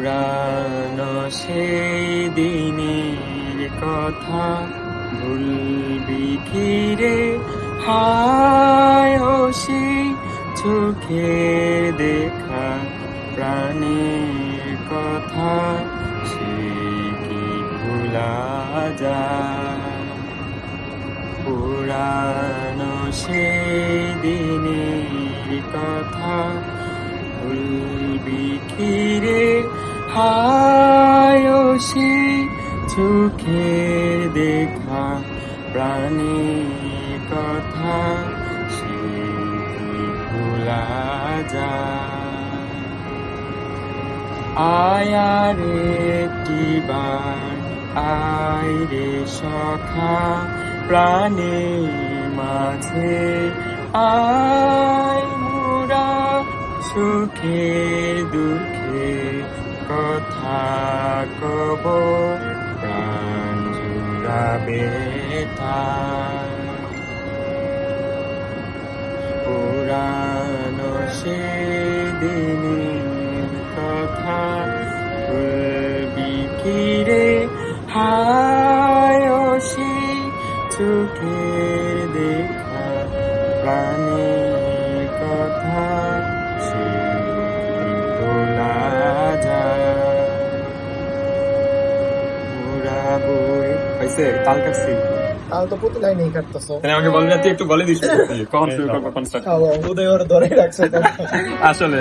পুরানো সেই দিনের কথা ভুলবি রে, হায় ও সেই চোখে দেখা প্রাণের কথা, সে কি ভোলা যায়? পুরানো সেই দিনের কথা ভুলবি রে, হায় ও সেই চোখের দেখা প্রাণের কথা, সে কি ভোলা যায়? আয়ার একটিবার আয় রে সখা প্রাণের মাঝে, আয় মোরা সুখে দুঃখে কথা কব, প্রাণ জুড়াবে পুরানো সেদিনের কথা ভুলবি রে, হায় ও সেই চোখে দেখা প্রাণের কথা, সে কি ভোলা যায়? বুড়ি হয়েছে তাল কাটছি, তাহলে তো প্রতি লাইনেই কাটতেছো। তাহলে আমাকে বলবি না, তুই একটু বলে দিস কখন শুরু করবো কনসার্ট। উদয় ওর ধরে রাখছো। আসলে